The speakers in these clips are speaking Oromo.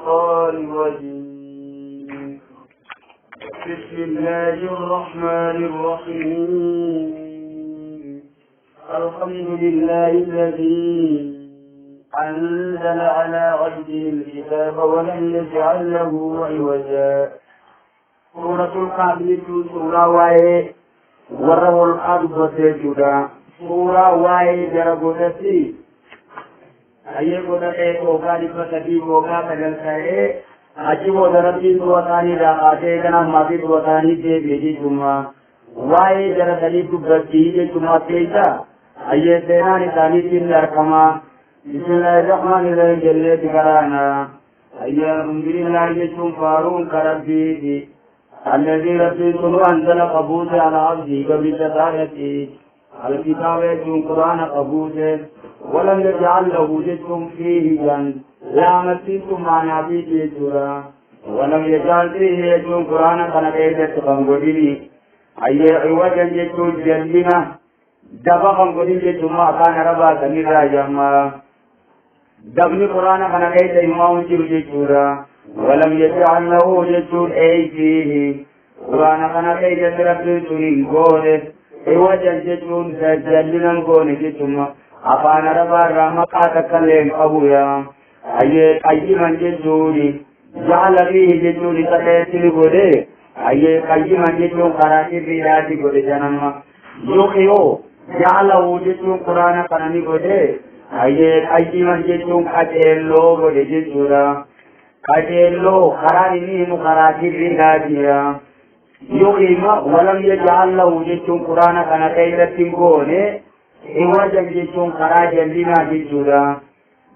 الشيطان الرجيم بسم الله الرحمن الرحيم الحمد لله الذي أنزل على عبده الكتاب ولم يجعل له عوجا سورة القابل سورة واي وره الأرض وسجدا سورة واي جربتي أيه قدر وقال فتبي وقال تجلسه أجيب ودرتي دوتاني راقته كنا مافي دوتاني دي بيجي جمعة واي جربتي تبتي دي جمعة تيجا أيه سينا نتاني تين لركما بسم الله الرحمن الرحيم جل ذكرانا أيه الحمد لله يجوم فارون كربي الذي رسول أنزل قبوس على عبده قبل تدارته الكتاب يجوم قرآن قبوسه ولم يجعل له جسم فيه جن لا مسيتم معنا في جسورا ولم يجعل فيه يجوم قرآن قنقيدة قنقوديني أي عوجا جسور جلنا دفا قنقودين جسوم كان ربا سمير جمع دفن قرآن قنقيدة إمام جسورا ولم يجعل له جسور أي فيه قرآن قنقيدة ربي سنين قوله عوجا جسور جلنا قوله جسوم أفان ربا رحمة تكلم أبويا أي من جدوني جعل فيه جدوني تكيسل قده أي من جدون قراتي بيراتي قده جنما يوخيو جعله جدون قرآن قراني قده أي من جدون قتلو قده جدورا قتلو قراني نيم قراتي بيراتي يوخيما ولم يجعل له جدون قرآن قراني كيلة قده عوجا جدون قرا جلنا جدورا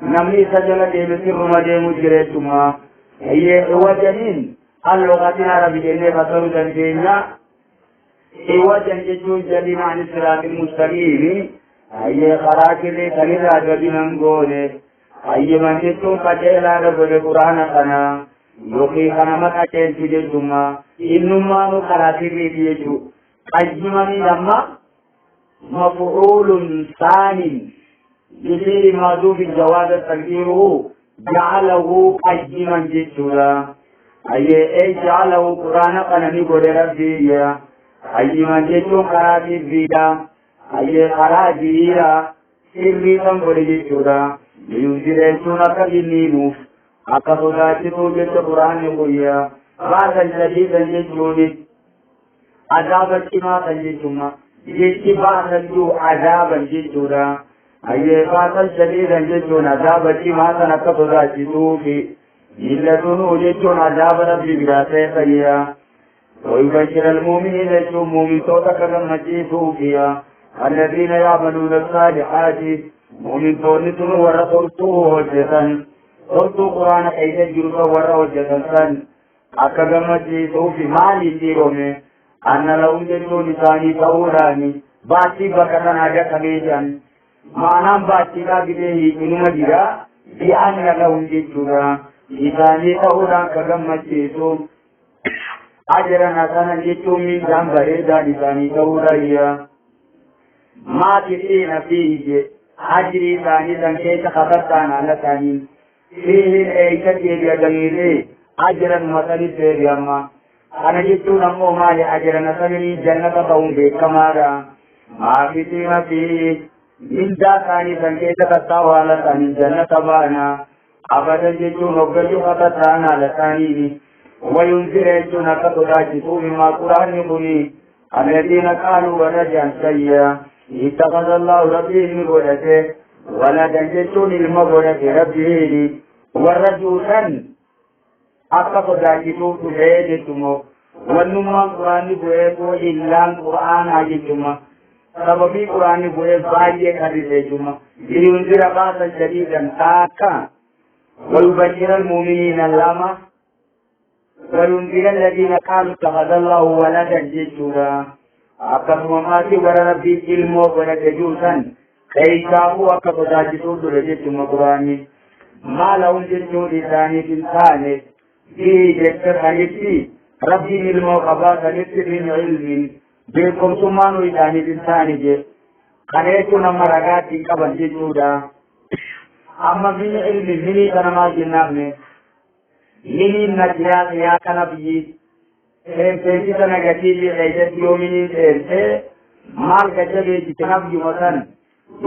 نمني سجل ديمسي رمضي مجريتما هي عوجا اللغة العربية اللي بطلوا تنجينا عوجا جدون جلنا عن الصراط المستقيم هي قراك اللي تنرى جدنا نقوله هي من جدون قتلا ربو القرآن قنا يوكي قنا مكاكين سجدتما إنما نقراتي بيجو قجمني لما مفعول ثاني بفعل معذوف جواز تقديره جعله قيما جسورا أي جعله قرآن قنني قد ربي قيما جسور قراتي بيدا أي قراتي سري قد جسورا لينزلون كجنينوف أكثر جسور قرآن قويا بعد الذي تنجسوني عذاب السماء تنجسوما جيشي باطل عذابا جدودا أي باطل شديدا جدون عذابا ما تنكتودا جدوفي إلا دونو جدون عذاب ربي براسي خيا ويبشر المؤمنين يجون مؤمن توتا كرم مجيسو فيها الذين يعملون الصالحات مؤمن تونتون ورسولتوه وجدن رسول قرآن كيسا جرسا ورسولتوه أكرم مجيسو في مالي ديرومي أن لهم جدون ثاني توراني باتي بكتن آجا كميجان معنى باتي لا بده إنما جرا بأن لهم جدون ثاني توران كغم مجيسو أجرا نتانا جدون من جنبه داني ثاني تورانيا ما تسين فيه أجري ثاني تنكيت خطرتانا لثاني فيه الأيكت يجا جميلي أجرا مثل سيرياما أنا جئت نمو مالي أجر نسمي جنة قوم بكمارا ما فينا فيه من ذاكاني سنكيت كتاوى لساني جنة بانا أبدا جئت نبجو خطتانا لساني وينزل يجونا كتدا جئتو مما قرآن يبني الذين قالوا ولدا سيئا اتخذ الله ربي من ولده ولدا جئتوني المبولة ربه والرجوسا akka sodaachituutu ta'ee jechuudha. Wannummaan quraanni bu'ee koo illaan quraanaa jechuudha. Sababii quraanni bu'ee baay'ee qarrise jechuudha. Liyunzira baasan shadiidan taakka ويبشر المؤمنين اللامة وينزل الذين قالوا اتخذ الله ولدا جدودا akkasuma maatii warra rabbii ilmoo godhate juusan keessaafuu akka sodaachituu ture jechuma quraanni maala hunjechuun isaaniif hin taane fi jecha sanitti rabbiin ilmoo qabaa sanitti min ilmin beekumsummaan isaaniif hin taane je kaneetu nama ragaatti hin qaban jechuudha amma min ilmin minii kana maal jennaafne mini najjaa yaa kana biyyi seensisa negatiivii keessatti yoo mini seensee maal gajjabeessite nabiyyuma san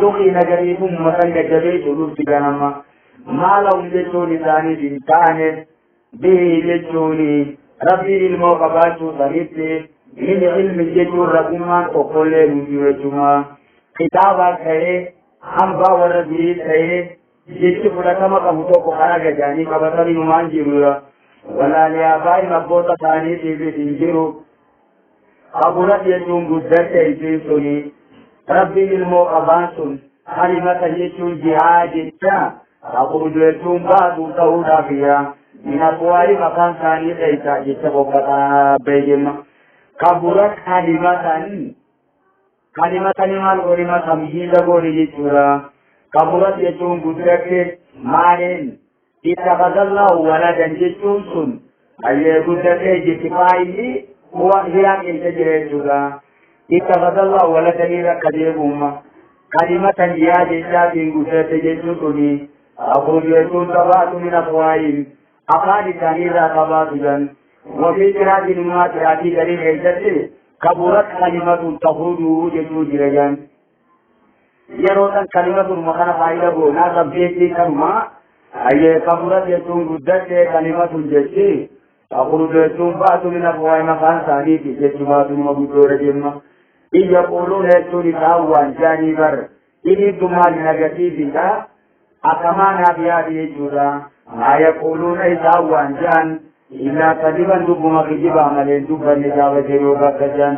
yookiin nagariifumma san gajjabeessu dhufti ganama maalawun jechuun isaaniif hin taane bihi jechuun rabbii ilmoo qabaachuu sanitti mini ilmi jechuun rabbummaan tokkollee nuti jechuma kitaabaa ta'ee hambaa warra birii ta'ee jechi fudhatama qabu tokko kana gajaanii qabatanii numaan jirudha. Walaalee abbaan abboota isaaniitiif hin jiru. Qabulat jechuun guddatte isiin suni rabbiin ilmoo qabaan sun kalimata jechuun jihaa jecha qabudu jechuun baatu ta'uudhaaf yaa min aqwaali maqaan isaanii dheeysa jecha bokkataa beeyemma. Qabulat kalimatanii maal godhima tamhiida godhi jechuudha. Qabulat jechuun guddatte maaliin ittakhadallahu waladan jechuun sun ayyee guddatee jirti faayilli huwa hiyaa keessa jira jechuudha. Ittakhadallahu waladanii rakka deemumma kalimatan yaa jechaatiin guddatte jechuun suni akhruju jechuun qabaatu min afwaahihim afaan isaanii irraa qabaatu jan wafii qiraatiin immaa qiraatii galii keessatti kaburat kalimatun takhruju jechuun jira jan yeroo san kalimatun makana faayida goonaa sabbeettii kanuma ayyee kaburat jechuun guddatte kalimatun jechi akhruju jechuun baatu min afwaahihim afaan isaaniiti jechumaatu numa guddoora jemma in yaquuluuna jechuun isaan waan jaanii bar inni dummaan negatiividha akkamaanaaf yaadi jechuudha maa yaquuluuna isaan waan jaan illaa kadiban dubbuma kijibaa maleen dubbanne gaafatee yoo bakka jaan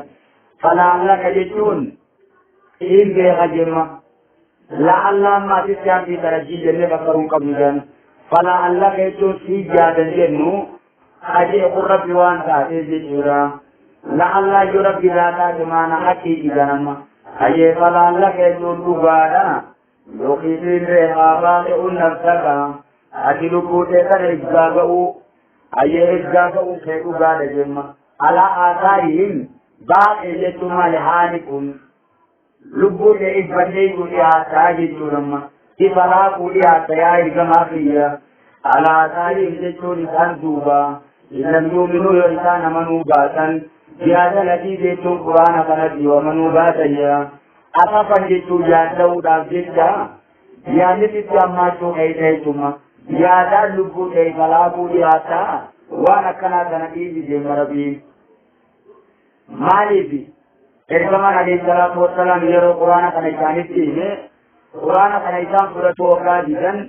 falaallaka jechuun in beeka jemma la'allaan maatitti hambii tarajjii jennee bakkaruun qabnu jaan falaallaka jechuun sii jaadan jennu ajee kun rabbi waan taateef jechuudha la'allaa yoo rabbi laataa jimaana haqqii dhiganama ajee falaallaka jechuun dhugaadha yookiin illee haabaa ta'uun nafsaka ati lubbuutee kana ibsaa ga'uu ajee ibsaa ga'uu kee dhugaadha jemma alaa aasaariin baaqee jechuun maali haani kun lubbuutee ibbannee kun dhiyaataa jechuudha ifa laaquu dhiyaata yaa ergamaa kiyya alaa aasaariin jechuun isaan duubaa illam yuuminuu yoo isaan amanuu baatan yaada latii jechuun quraana kanatti yoo amanuu baatayya asafan jechuun yaadda'uudhaaf jecha yaadni sitti hammaachuu keessa jechuudha yaadaan lubbuu ta'e kalaaquu dhiyaataa waan akkanaa kana dhiibi deema rabbiin maaliif ergamaan alayhi salaatu wassalaam yeroo quraana kana isaanitti hime quraana kana isaan fudhatu ogaa didan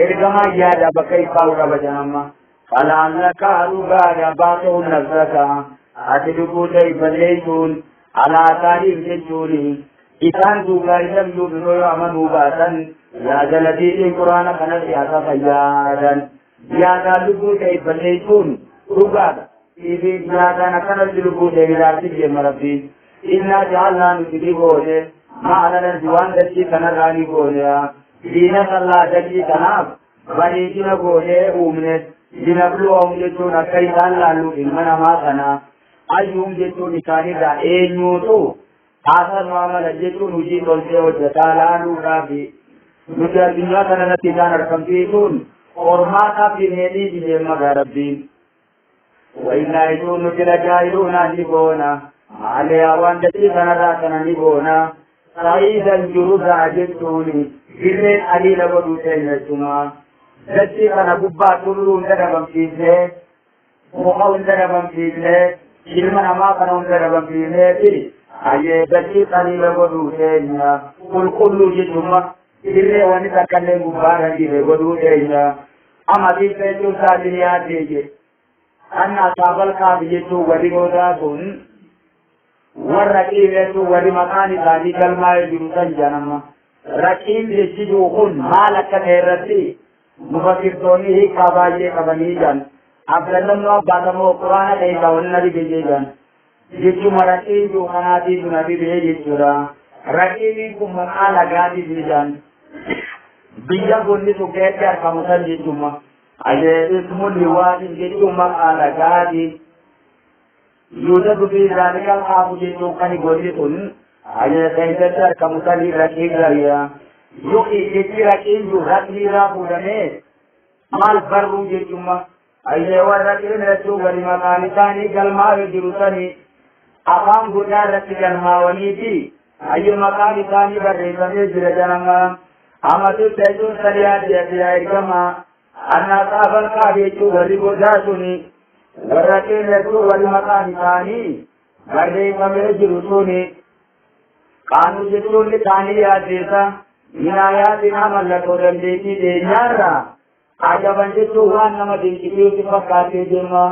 ergamaan yaada bakka ifaa qabajan amma فلعلك أرغاد باطه نفسك أتدقوا تيبليتون على تاريخ جنجوني إسان دوغا إلم يؤمنوا يعملوا باتا يا جلدي القرآن كانت ياتا فيادا يا جلدقوا تيبليتون رغاد إذن ياتا نكانت لقوا تيبلاتي جيم ربي إنا جعلنا نتدي قولي معنا نزوان دكي كنراني قولي دينك الله دكي كناب بريدنا قولي أمنت dinabluwahum jechuun akka isaan laallu ilma namaa kana ayyuum jechuun isaanirraa eenyuutu haasanuu amala jechuun hujii tolchee hojjetaa laaluudhaafi nuti addunyaa kanarratti isaan argamsiisuun qormaataaf dinheedhii dineemma gaarabbiin waillaa jechuun nuti lajaa'iluuna ni goona maaliyaa waan dachii kanarraa kana ni goona sa'iidan jurusaa jechuun dirreen aliila godhuu teenya jechumaa dachii kana gubbaa tulluu hunda dhabamsiisnee muka hunda dhabamsiisnee ilma namaa kana hunda dhabamsiisneeti ayyee dachii qaliila godhuu teenya qulqulluu jechuudha dirree wanni takkallee gubbaarra jire godhuu teenya amatii jechuun saatiin yaadee je anna asaabal kaafi jechuun warri goodaa sun warra qiimeetu warri maqaan isaanii galmaa'ee jiru san janama raqiin jechiduu kun maal akka ta'e irratti مفسروني هي كاباجي كبني جان أبلغنا بعدما القرآن كيسا ونبي بيجي جان جيتو مراتي جو خناتي جو نبي بيجي جورا راتي كم من على غادي بيجان بيجا بندي سكيت يا كمسان جيتو ما أيه اسمه لوادي جيتو ما على غادي يوجد في ذلك الأب جيتو كاني بندي تون أيه كيسا يا كمسان راتي غايا yoki jechi raqiin ju ratni irraa fuudhamee maal barruu jechuudha أي ورقين رسول ولمكان ثاني كلمة يجرسني أقام قدارة كلمة ونيتي أي مكان ثاني بريسني جرجنما أما تسجون سريات يتيا إرقما أنا صابن قابيتو ورقوداتني ورقين رسول ولمكان ثاني بريسني جرسوني قانو جتون لتانيات ديسا من آياتنا ملكو دمديتي دينيارا عجبا جتو وان نما دينكتو تفكاتي ديما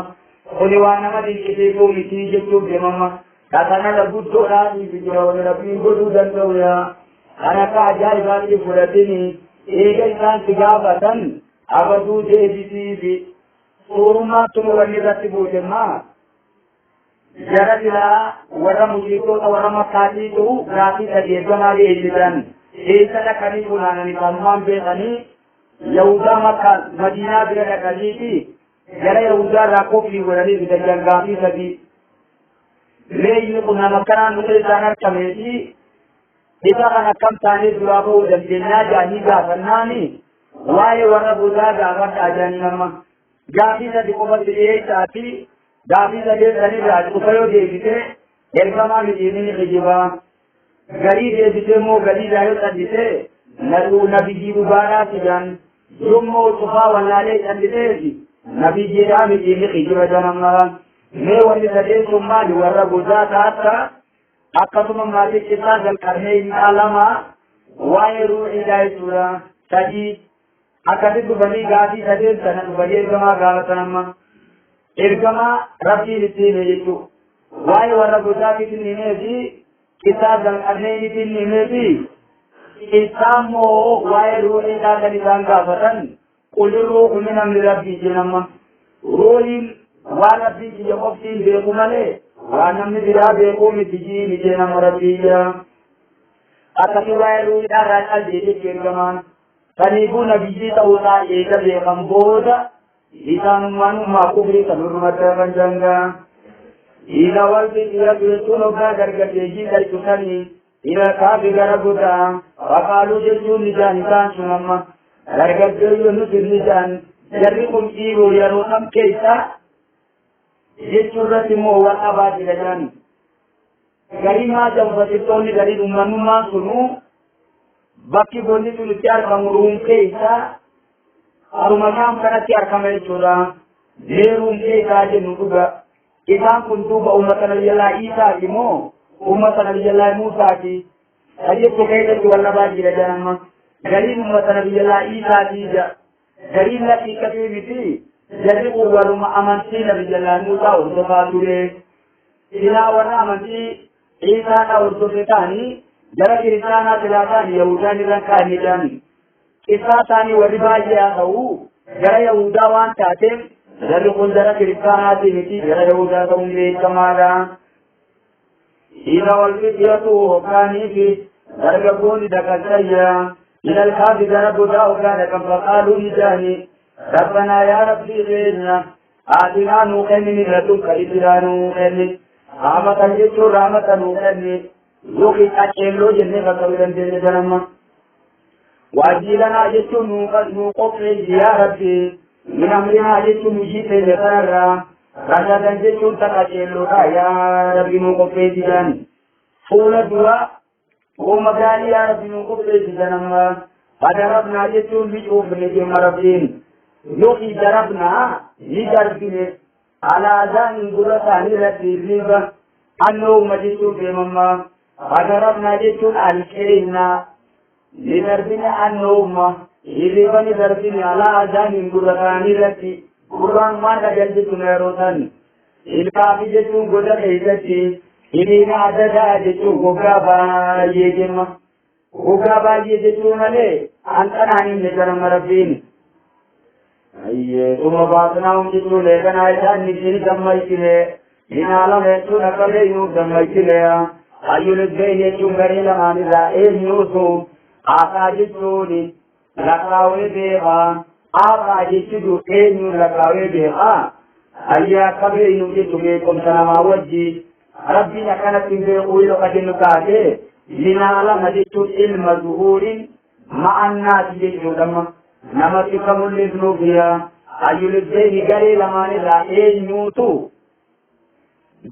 قولي وان نما دينكتو متي جتو ديما كاتانا لبوتو راني بجراو لبين قدو دندو يا أنا كاجايباتي فرطيني إيجا إنسان تجابة أبدو جيبتي في سورما تموالي رتبو ديما جرد لا ورا مجيكو ورا مكاتيتو راتي تجيبنا لإجدان إيسا لكني بنانا نقامان بيغني يهودا مكة مدينة بلا كذيتي جرى يهودا راكو في ولدي بدجال غافي سبي ليه كنا مكان نقول جانا كميتي إذا كنا كم ثاني دلابو دمجنا جاني غافناني واي ورا بودا غافت أجاني نما غافي سبي كوبا تريه ساتي غافي سبي سني راج كفايو ديبته إركما مديني خجيبا غري ديبته مو غري جايو تديته نبو نبي جيبو بانا تجان يومو صفا والله أنديتي نبي جيرامي جيني خجيبا جانما مي ولي سدي ثم ورا بودا تاتا أكتم مالك كتاب الكرنين علما وايرو إلى سورة تجي أكتب بني غادي سدي سنن بني إرجما غالتنما إرجما ربي لتيني يجو واي ورا بودا كتنيني دي كتاب الكرنين تنيني دي إسامو وايرو إلى دنيان غافتن قل روح من أمر ربي جنما روحين وربي يقفتين بيقومالي وانا مدرا بيقوم تجي مجينا مربيا أكثر وايرو إلى رجال جيدي كيرغمان فنيبو نبيجي تاوتا إيكا بيقام بودا إسان مانو ما كبري تنور مدرمان جنگا إلى والبي إلى بيتون وقا درگا تيجي تلتساني إلى كابي غربودا وقالوا جلجون نجان كان سنما درگا جلجون نجان جرقم إيرو يروحم كيسا jechuurratti immoo waan abaati jedhan garii maa jamfattoonni garii uummanummaan sunu bakki bonni sun itti argamu ruum keessa harumataan kanatti argama jechuudha ruum keessaa jennu dhuga isaan kun duuba uummata nabiyyallaa Iisaati moo uummata nabiyyallaa Muusaati ajjechu keessatti wal abaati jedhan gariin uummata nabiyyallaa Iisaati gariin laqiiqatee miti jadi waruma amanti nabi jalan Musa untuk patule ila wana amanti Isa na untuk tani jara kirisana tilatan Yahuda ni rakani dan Isa tani wadibaji au jara Yahuda wan tatem jadi kun jara kirisana tiniti jara Yahuda tumbe kamara ila walfitiyatu hokani fi darga boni dakasaya ila al-khafi jara buda hokani kampakalu nijani ربنا يا ربي غيرنا آتنا نوخن من لدنك إذنا نوخن رحمة جيتو رحمة نوخن يوكي تاكيلو جنة فتويرن جنة جنما واجيلنا جيتو نوقف يا ربي من أمرنا جيتو نجيت لتنرى رجادا جيتو تاكيلو يا ربي نوقف جنة فولا دوا ومداني يا ربي نوقف جنة فدربنا جيتو بيجو بنجم ربين يوكي جربنا يجربنا على ذان قرطاني لتريبا أنه مجيسو بمما فجربنا جيسو الكينا لنربنا أنه ما يريبا نربنا على ذان قرطاني لتي قرآن ما نجلسو نيروتان إلقابي جيسو قدر إيساتي إلينا عددا جيسو قبابا يجمع قبابا يجيسو ملي أنتنا نجرم ربين ثم بعثناهم جدوا لكن عيسان نجين دميكله من عالم يسون قبينو دميكله أيو لدبين يجون غرين لمان رائل يوسو آقا جدوني لقاوي بيغا آقا جدو إينو لقاوي بيغا أيا قبينو جدو بيكم سنما وجي ربنا كانت بيقول لقد نكاته من عالم جدو علم ظهور مع الناس جدو دمه نمت كمل ذنوبها ayyulibbeeni garee lamaan irraa eenyuutu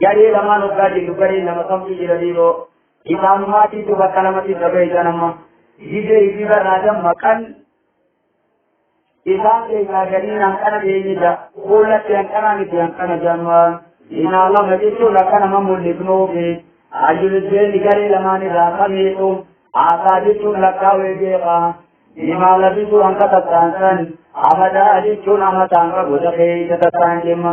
garee lamaan hoggaa jirru garee lama kamtu jiraniiroo isaanumaatiitu bakka lamatti dabeeysan amma gidee ifi barraadan maqan isaan keessaa gadiin hanqana eenyidha fuulatti hanqanaa miti hanqana jaammaa inaalama jechuun akka nama mul'ifnuufi ayyulibbeeni garee lamaan irraa kameetu aasaa jechuun lakkaawee beekaa imaala bituu hanqa tattaansan amadaa jechuun amataan qabuudha keessa tattaan jemma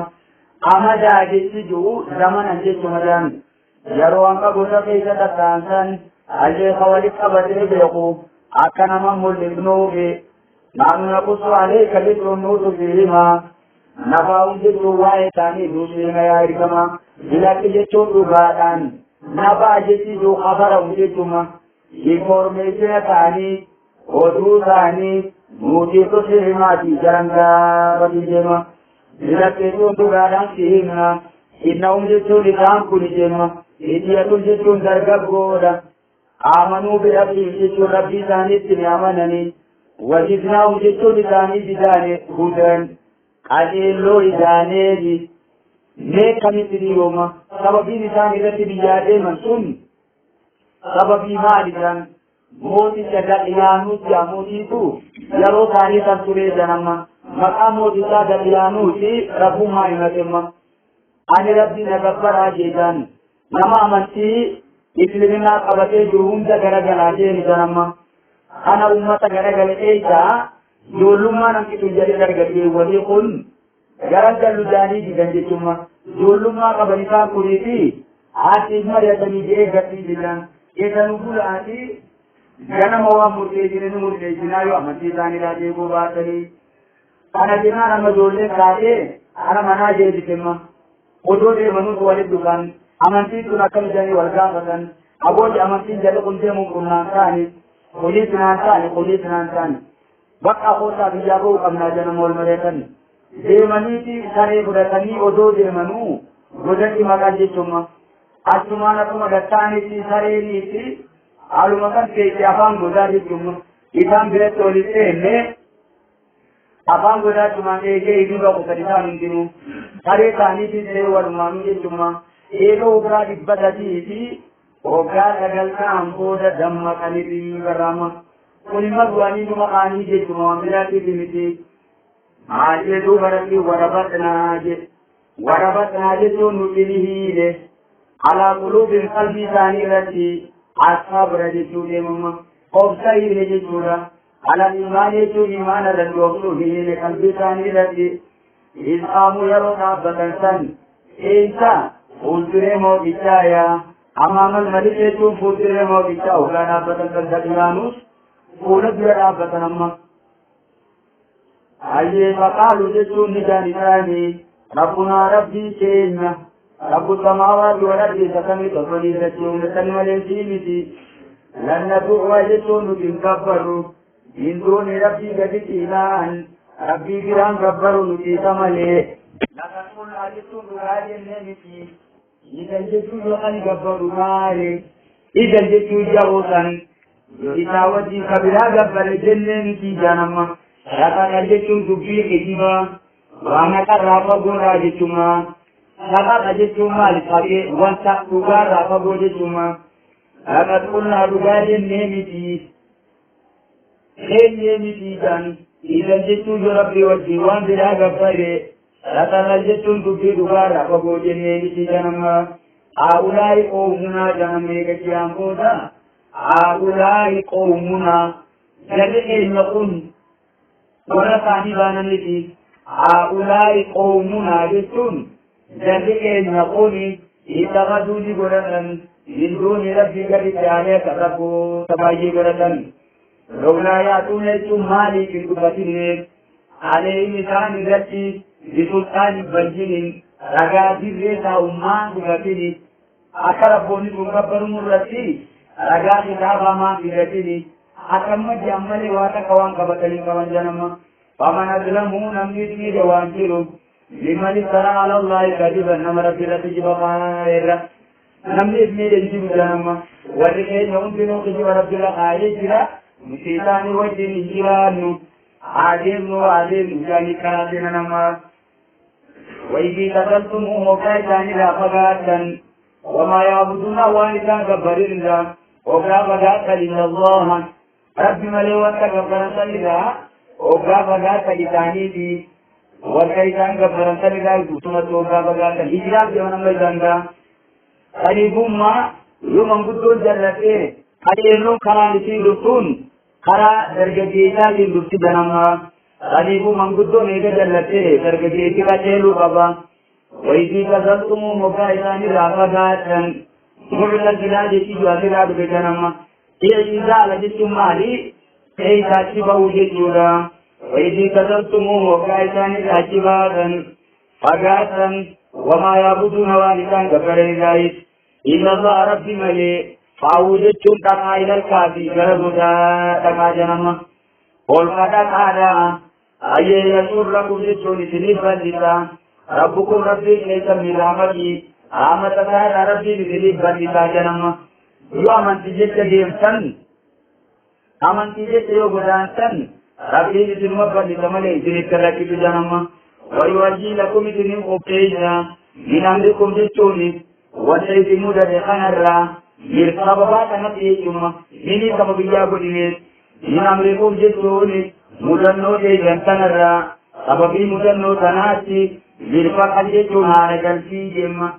amadaa jechi jiru zamanan jechu madaan yeroo hanqa gosa keessa tattaansan alleeqa walit qabatee beeku akka nama mul'ifnuufi naannu naqusu aleeka jechuun nuutu fiihimaa nabaa'uun jechuun waa'ee isaanii duusiima yaa ergama bilatti jechuun dhugaadhaan nabaa jechi jiru kafara'u jechuma informeeshina ta'anii oduu isaanii nuti tosee himaatii jaran gaafatii deema bilakkeetuun dhugaadhaan si himna inna'um jechuun isaan kun deema iddiyatuun jechuun dargaggoodha amanuu birabbii jechuun rabbii isaaniitti ni amananii wajibnaa'um jechuun isaanii bidaane hudan qajeelloo idaaneeti mee kamitti dhiyooma sababiin isaan irratti biyyaa deeman sun sababii maaliidhaan mooticha gadhiyaanuuti mootiitu yeroo isaanii kan turee janamma maqaa mootichaa gadhiyaanuuti rabbummaa himatemma ani rabbii na gabbaraa jeedaan nama amantii islaminaa qabatee jiru hunda garagalaa deemi janamma kana ummata garagale keessaa ijoollummaa namtitu jedhe dargaggee walii kun garagallu jaanii didan jechumma ijoollummaa qaban isaan kuniifi haatiif mari'atanii jedhee gadhii jiran eeganuu bulaati ganama waan murteessine murteessinaa yoo amantii isaaniidhaa deeguu baatanii kana jennaan amma ijoolleen kaatee ana manaa jeebisemma odoo deemanuutu walit dhufan amantiin sun akkam jedhanii wal gaafatan abooti amantiin jedhe kun deemuun qunnaan ta'ani kunii sinaan ta'ani kunii sinaan ta'ani bakka akootaa biyyaa ba'uu qabnaa jedhama wal mareetan deemaniiti saree fudhatanii odoo deemanuu godatti maqaan jechumma achumaan akkuma gattaanitti sareeniiti aluma kan keessa afaan godaa jechuun isaan biratti walitti seenne afaan godaa cumaan eegee itti baquusan isaan hundinuu saree isaaniitiin ta'ee walumaanuu jechuun eega waggaa 300 fi waggaa 9 booda dammaqanii barraama kun immoo du'anii dhuma qaanii jechuun waan biraatiif miti maal jedhu baratti warabatnaa jechuun nuti ni hiile alaa quluubin qalbii isaanii irratti ashabra jechuun deemama obsa hiile jechuudha ala imaan jechuun imaana irratti obsuu hiile qalbii isaanii irratti isaamu yeroo dhaabbatan san eessa fuulduree mootichaaya amaamal malik jechuun fuulduree mootichaa ogaa dhaabbatan kan gadhiyaanuus fuula dura dhaabbatan amma ayyee faqaalu jechuun ni jaanisaanii rabbunaa rabbii keenya رب السماوات والأرض سكمي تفني تشون تنملين سيمتي لن ندعو جسون تنكبر من دون ربي قدت إلان ربي بران كبر نتي تملي لكن قل أجسون رأي النمتي إذا جسون يقن كبر ناري إذا جسون جاوسا إذا وجي كبرا كبر جنمتي جانما لكن جسون تبي كتبا وانا كرافا قرى جسوما Sahabat aja cuma lihat wanita tugar apa boleh cuma. Agat pun lalu gaya nemiti dan idan jetu jorab diwajiwan tidak gapare. Rata jetu tubi tugar apa boleh nemiti jangan aulai kaumuna jangan mereka siampoda. Aulai kaumuna jadi nakun orang tadi banan itu aulai kaumuna jetun. Jadi nakuni itaqadu ni godatan min duni rabbi gadi taale karabu tabayi godatan logna ya tune tumali kin kubatine ale misan gati bisultan banjini raga dirre ta umma gugatini akara boni gumbabaru murati raga kitaba ma bigatini akamma jammale wata kawan kabatali kawan janama pamana dilamu namni jawantiru لمن افترى على الله كذبا نمر في رتجب خيرا نمني ابني يجب جانما ورقين يمكن قجب رب الله آيه جرا مسيطان وجن جرانو عادم جاني كاتنا نما وإذ قتلتم وكايتان لا فقاتا وما يعبدون والدان كبرين لا وكا فقاتا إلا الله رب مليوان كبرن لا وكا فقاتا لتاني دي وكايتان كبرن لا يسمى وكا فقاتا هجرات يوم ميدان دا قريبهم ما يوم انقدوا جلسه قريبهم خلالتين رسون خلا درجتيتا للرسي بنما قريبهم انقدوا نيجا جلسه درجتيتا چهلو بابا وإذ قتلتم وكايتان لا فقاتا مغلا جلاد يجوا جلاد بجنما إذا لجتم مالي إذا تبوا جدودا وإذ قتلتم وكايتان لا جبادا فقاتا وما يعبدون والدان كفرين ذلك إلا الله ربي ملي فاوجدتم تقا إلى الكافي غربدا تقا جنما قل فتاك هذا أي يسور لكم جدتون سنفا لله ربكم ربي ليس من رحمتي رحمة هذا ربي بذلك لله جنما يو أمن تجد ديمتن أمن تجد يو بدانتن ربي بذلك لله ذلك لكي جنما ويوجي لكم ذنب أبتيجا من أمركم جدتوني وسيد مدد خنرا يرقب باتا نتيجما مني سببيا قدينيس من أمركم جدتوني مدنو جيجان تنرا سببي مدنو تناتي يرقب أجدتون آرقل في جمع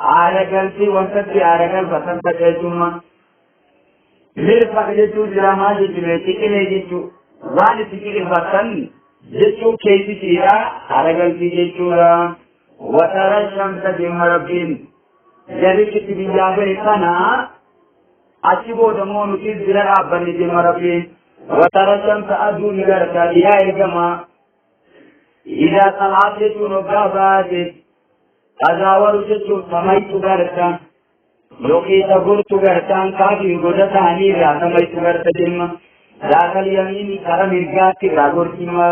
آرقل في وانتت آرقل فسنت جيجما يرقب جدتو جراما جدتو تكني جدتو واني تكني فسن جدتو كيسي تيرا آرقل في جدتو وترى الشمس بمربين جريك بيجابه كنا أشيبو دمون كيزر أبني بمربين وترى الشمس أدون غرتا يا إجماع إذا طلعت نقابات أزاور شتو سميت غرتا لوكي تغرت غرتا كافي غدتاني را سميت غرتا جمع ذاك اليمين كرم إرغاتي راغورتي ما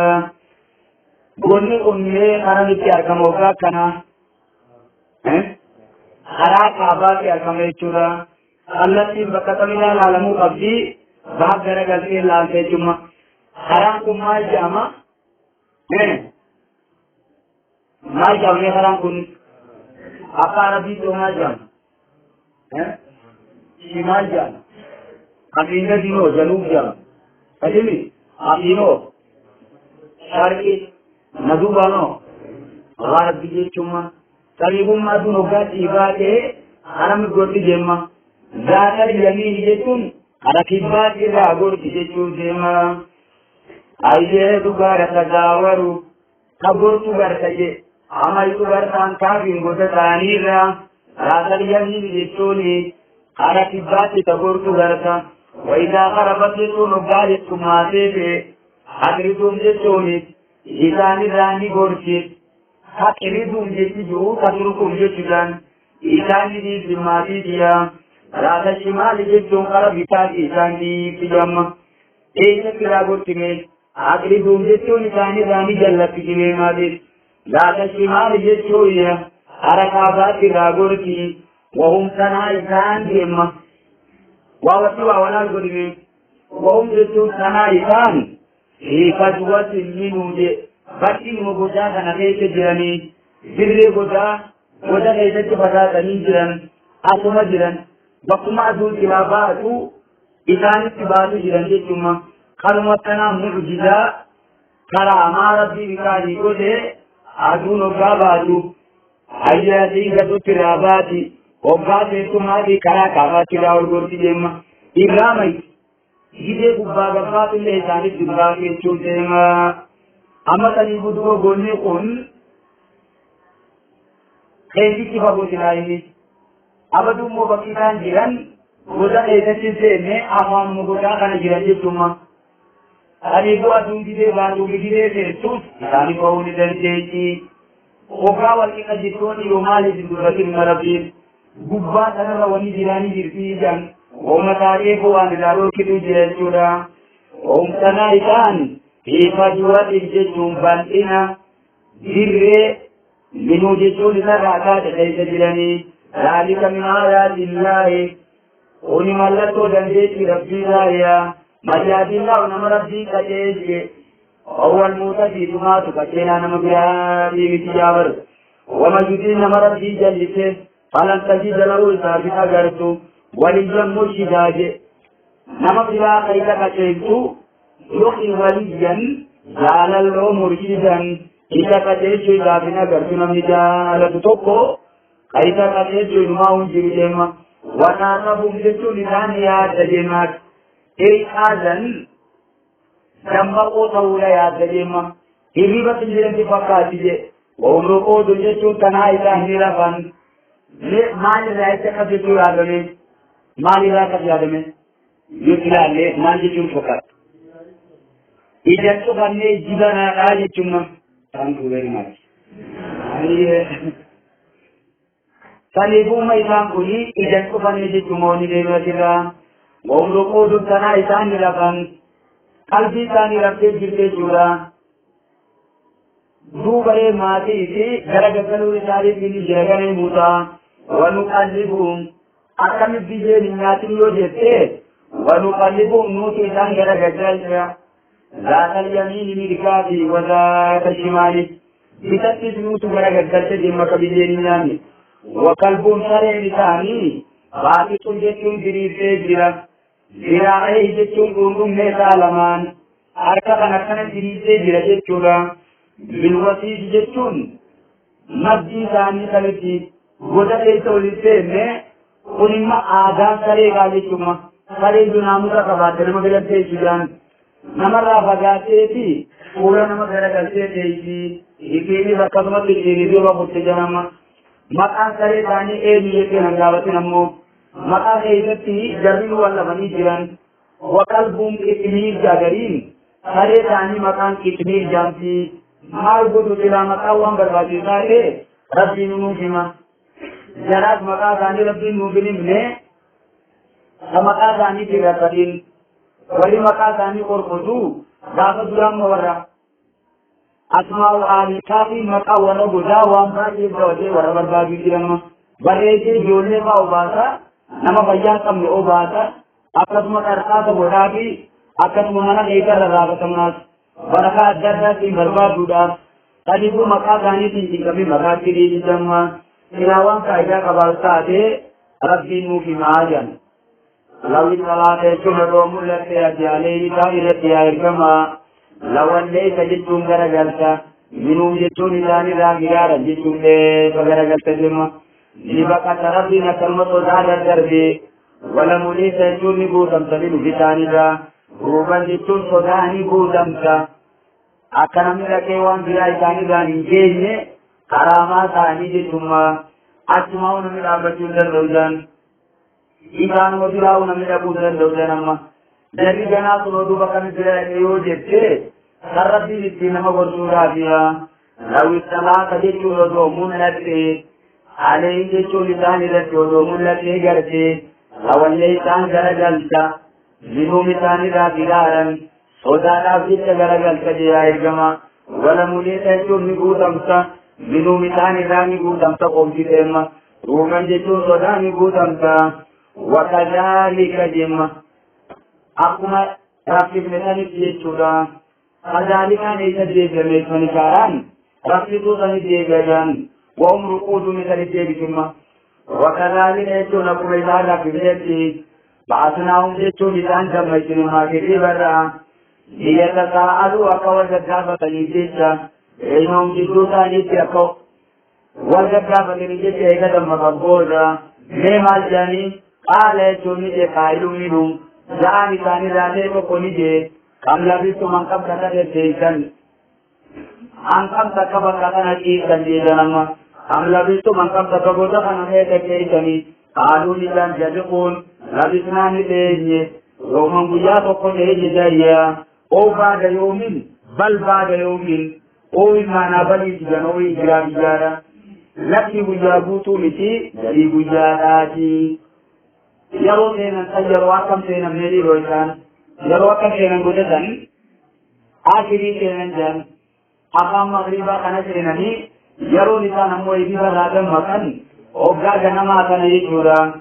غني أمي كرم إرغاموغا كنا خرا کعبہ کے ارکم چورا اللہ کی بکتمنا لالمو قبضی بھاگ گرگلتی لالتے جمع خرام کو مال جامع مال جامع خرام کن اپا ربی تو مال جامع شمال جامع قبیندہ دینو جنوب جامع قدیمی آفینو شرقی ندوبانو غارب دیجے چمع قريبهم ما دون وقت إباده أنا مقول جمّا ذات اليمين جتون ركبات إذا أقول جتون جمّا أيه تبارة تجاورو كبر تبارة تجي أما تبارة أنكابين قد تانيرا ذات اليمين جتوني ركبات كبر تبارة وإذا خربت جتون وقال تماتي أدريتم جتوني إذا نراني قرشي hakiriduun jechi jiru katurukum jechuudhaan isaanii dhimmatii diya raata shimaali jechuun qara bitaati isaanii fidamma eessa kiraa gottime hakiriduun jechuun isaanii raanii jallatti dimee maatiif raata shimaali jechuun harakaabaatti irraa gorti wahum sanaa isaan deemma waawatti waa walaal godhime wahum jechuun sanaa isaan hiikatuwatti minuu je bakki nu godaa kana keessa jiranii birree godaa goda keessatti fagaatanii jiran asuma jiran bakkuma aduun silaa baatu isaanitti baatu jiran jechuudha kanuma kanaa mucjizaa karaamaa rabbii bikaanii godhe aduun hoggaa baatu ayyaasii gatutti irraa baati hoggaa teessumaatii karaa kaafaatti irraa ol gorti deema irraa mayti gidee gubbaa gabbaatu illee isaanitti duraa jechuun deema amma tanii buduroo goonni kun keessitti fagootinaa inni abadummoo bakki isaan jiran gosa keessatti seenne afaanuma gosaa kana jiran jechuudha. Kaniifuu aduun gidee baatuuf gidee teessuuf isaanii ba'uu ni dandeetti. Hoggaa walqixa jettoonni yoo maaliif dubbatin marabbiin gubbaa sanarra wani jiraanii jirtii ijaan ooma taatee waan ilaaloo kiduu jira jechuudha. Oomsanaa isaan hiifa juuratiin jechuun bal'ina dirree minuu jechuun isarraa taate keessa jiranii dhaalika min aayaatillaahi kuni mallattoo dandeettii rabbii raayyaa majaajillaa nama rabbii qajeelche هو المعتدي ثم تكتنا نمبرا في متجابر وما يدين مرض في جلسه فلن تجد له ثابتا غرتو وليا مرشدا نمبرا كيدا كتنتو يخي وليا جعل له مرشدا إذا كتنتو ثابتا غرتو نمجا لتوكو كيدا كتنتو نماون جريما وناسبهم جتو لسانيا تجمعات إيقاظا Dambaku tahulah ya terima. Iribat menjadi fakir je. Umroku dunia tu tanah ilah hirapan. Le mali rakyat kerja tu ada ni. Mali rakyat ada ni. Yukila le mali tu fakir. Ijan tu kan ni jiran ada cuma. Thank you very much. Kali buma isam kuni ijan tu kan ni cuma ni dewa kira. Umroku dunia tanah ilah hirapan. Kalbi tani rabbee jirtee jira. Duubaree maatii fi garagagaluu isaaniitiin jeeqanii muutaa. Wanuqallibuun akkamitti biyyeen hin nyaatin yoo jettee wanuqallibuun nuti isaan garagagalcha. Zaatal yamiini mirgaa fi wazaata shimaali. Bitattis nutu garagagalcha jimma ka biyyeen hin nyaanne. Wakalbuun sareen isaanii baaqituun jechuun diriirsee jira. Ziraa'ee jechuun dhundhumee saalamaan harka kan akkana diriirsee jira jechuudha. Bilwasiif jechuun nabdii isaanii sanitti goda keessa walitti seenne kun imma aadaan sareeqaa jechuudha. Sareen naamusa qabaatte nama galanteessuudhaan namarraa fagaateeti fuula nama garagalchee teessi hikiinis akkasumatti ittiin duuba kutte jedhama. Maqaan saree isaanii eenyu jettee nan gaafatin ammoo maqaa keessatti jarri wallabanii jiran waqalbuun qixmiir jaagariin saree isaanii maqaan qixmiir jaamti maal godhu silaa maqaa waan barbaachisaa ta'e rabbiin nuuf hima. Jaraas maqaa isaanii rabbiin nuuf hin himne ka maqaa isaanii tirrafatiin warri maqaa isaanii qorqotu gaafa duraamma warra asmaa'u aalikaa fi maqaa warra godaa waan baay'ee dabalatee warra barbaaduu jiranma bareedee ijoollee fa'aa obaasa nama fayyaa qabne obaasa akkasuma qarqaasa godhaa fi akkasuma mana eegarra raafatamunaas barakaa adda addaatiin barbaaduudhaaf sadiifuu maqaa isaaniitiin cinqamee maqaatti dhiichisamma silaa waan faayidaa qabaatu taatee rabbiin nuuf himaa jedhan. Lawwi salaata jechuun yeroo mul'atte addiyaalee isaa irratti yaa ergamaa lawallee isa jechuun garagalcha minuun jechuun isaanirraa giraara jechuun garagalcha jemma. Ni bakka rabbiin akkanuma sodaa daddarbee wala mul'isa jechuun ni guutamta binu bitaanirraa ruuban jechuun sodaa ni guutamta akka namni dhaqee waan biraa isaanirraan hin geenye karaamaa ta'anii jechuudha. Achuma namni dhaabbachuu hin danda'u jaan isaanuma biraa namni dhaquu hin danda'u jaan amma jarri ganaa sun oduu bakka bira yoo jettee kan rabbiin ittiin nama gorsuudhaafiya. Lawwi salaata jechuun odoo mul'atte Aleen jechuun isaan irratti odoo mul'atee gartee lawallee isaan garagalcha minuun isaanirraa filaaran sodaadhaaf jecha garagalcha jedhaa ergama. Wala mul'isa jechuun ni guutamsa minuun isaanirraa ni guutamsa qoomsiteemma. Ruuman jechuun sodaa ni guutamsa wakadaalika jemma. Akkuma rakkifne sanitti jechuudha. Kadaalikaan eessa deebi'ame sanikaaraan rakkisuu sanitti eegalan. وهم رقود مثل الجيبكما وكذلك يجون أقول إذا في بيتي بعثناهم يجون لسان جمعين ما كريب الرأى ليتساءلوا أكوى الجدافة يجيشا إنهم جدوتا يجيكو والجدافة يجيشا إذا مقبولا مما الجاني قال يجون يجي قائل منهم جاءني ثاني ذاتي وقنجي كم لبثت من قبل تجيشا أنكم تكبر كتنا جيشا جيشا am labistu man kam takaboda kana hete keitani قالوا لله يدقون لبسنا نتيجي يوم بيات وقل جايا أو بعد يوم بل بعد يوم أو ما نبلي جنوي جارا لكن بيابوتو متي جري بياراتي يرو تينا يرو أكم تينا ميري رويسان يرو أكم تينا غدتان آخري تينا جان أقام مغربا كنا تينا ني يرو نسان أمو إبيبا رادم مكان Oga ganama kana yechura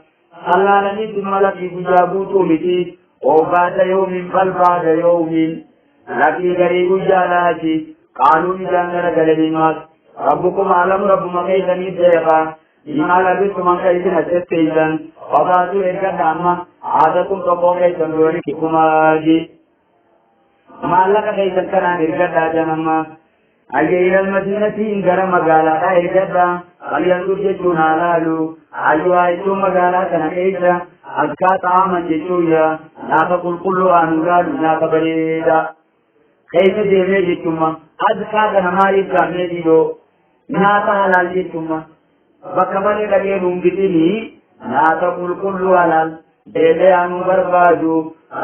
Allah nani tumala ki bujabutu miti o bada yawmin bal bada yawmin لكن غريب جالاتي قالوا جانر غلبيمات ربكم عالم رب مكيدني بيغا لما لبثتم من كيدنا تستيزن فقاتوا إرقا داما عادكم تقوم كيدن وريكم آجي ما لك كيدن كنان إرقا داجنما أجي إلى المدينة إن غرى مقالا إرقا دا فلينظر جتون علالو أجوا إتو مقالا تنكيدا أذكا طعاما جتويا لا تقل كل آنغال لا تبريدا كيف ديمي جتوما أذكا تنماري كامي ديدو ناتا حلال جتوما بكبالي لگے رنگتني لا تقل كل حلال ديلي آنو بربادو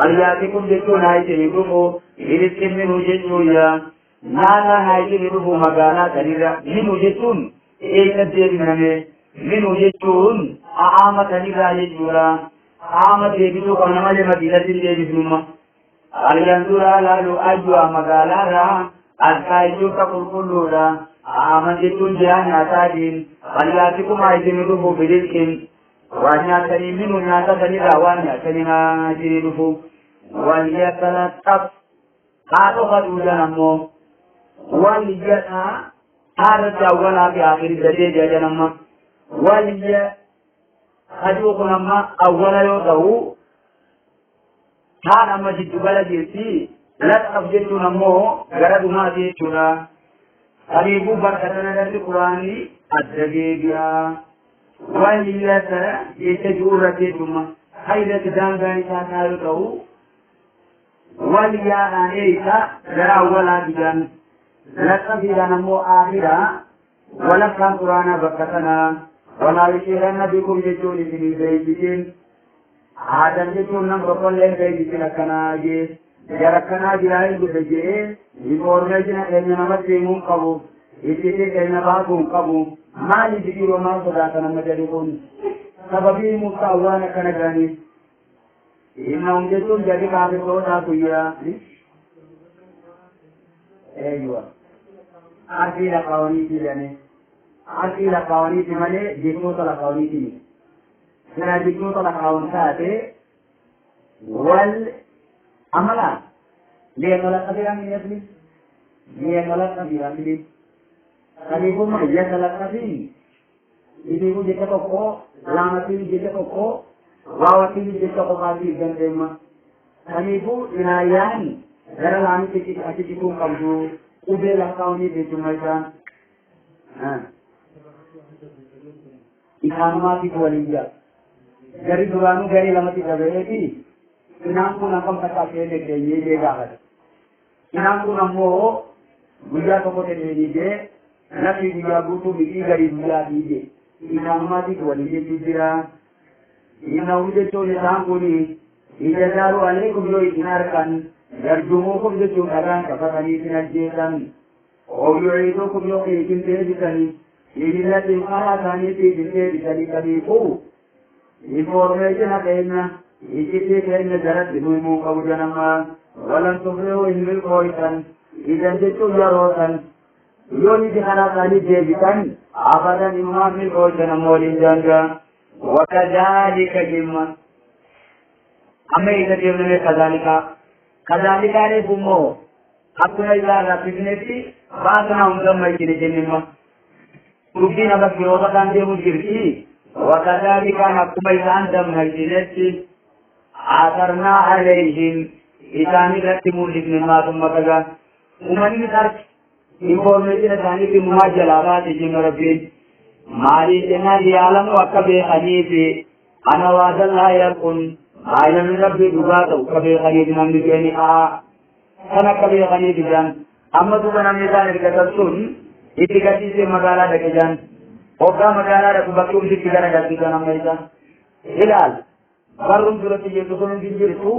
أرياتكم جتو نايتي نبو إرسكم منو جتويا نانا نايتي نبو مقالا تنيرا منو جتون إيكا ديري نمي منو جتون أعامة تنيرا جتورا أعامة ديبتو قنما لمدينة ديبتوما أريانتو لالو أجوا مقالا را أذكايتو تقل كل را أعامة جتون جهان أتاجين أرياتكم آيتي نبو بدلكم وانياتني منو ناتا تنيرا وانياتني ناجي نبو وليتلطف هاتو خدوجا نمو وليتا هذا أولا في آخر الدجاج جنما ولي خدوق نما أولا يوضعه هذا ما جد بلديتي لا تفجد نمو غرد ما جيتنا قريبو بركتنا للقرآن الدجاجا وليتا يتجور رتيتما حيث دانغاني تاتارته وليا آنيتا غرا أولا بجان لكن في نمو آخرة ولكن قرآن بكتنا ولا يشيرن بكم جتون في بيتين آدم جتون نم بقول لهم بيتين لكنا جي جركنا جلائل بسجئ يقولنا إننا نمتعهم قبو إتتك إننا باقهم قبو ما لذكر وما صداتنا مجالكم سببي مستعوانا كنجاني إنهم جتون جدي كافر صوتا كويا أيوة أرسي لقاونيتي لأني أرسي لقاونيتي مالي جيكوت لقاونيتي سنا جيكوت لقاون ساتي والعملا ليغلا قديرا من يسلي ليغلا قديرا من يسلي قريبو ما يغلا قديرا إذا جيكا توقو لامتي جيكا توقو واوتي جيكا قواتي جندما قريبو إنايان Gara lami titik ati tikung kamdu ube lakau ni betul macam, ikan mati kualinya. Dari duranu dari lama tidak berhenti, inangku nakam kata kene kene ye gagal. Inangku namo buja toko tene ide, nasi buja butu biji dari buja ide. Ikan mati kualinya tidira, inau ide cole tangku ni, ide daru alaikum yo inarkan. يرجوكم جتون أران كفتني في الجيتان أو يعيدوكم يوكي كنتي بتني لله القرآن في كنتي بتني كبيكو information أكينا إكتي كأن جرت بنومو كوجنما ولن تفرقوا إن بالقويتان إذا جتو يروتان يوني دخلا تاني جيبتان أبدا إمام بالقويتان مولين جانجا وكذلك جمع أما إذا جمعنا كذلك كذلك عليكمو أكنا إذا رفضنتي باسنا أمدام ميكين جنما ربنا بكيوتا كان دي مجرتي وكذلك نكما إذا أنتم ميكينتي آثرنا عليهم إساني رتمون لبن ما ثم كذا ومن ترك information ثاني في مماجلات جن ربين مالي جنا ليعلم وكبه حديثي أنا وعد الله يكون آية من ربي دعاته كبير خليل نامي كني أنا كبير خليل جان أما تو بنا ميزان الكتابون إتكاتي سے مقالة دکجان اوکا مقالة رکھ بکیوم سے کدارا جاتی جانا ميزان هلال بارون سورة يسوسون دينجرسو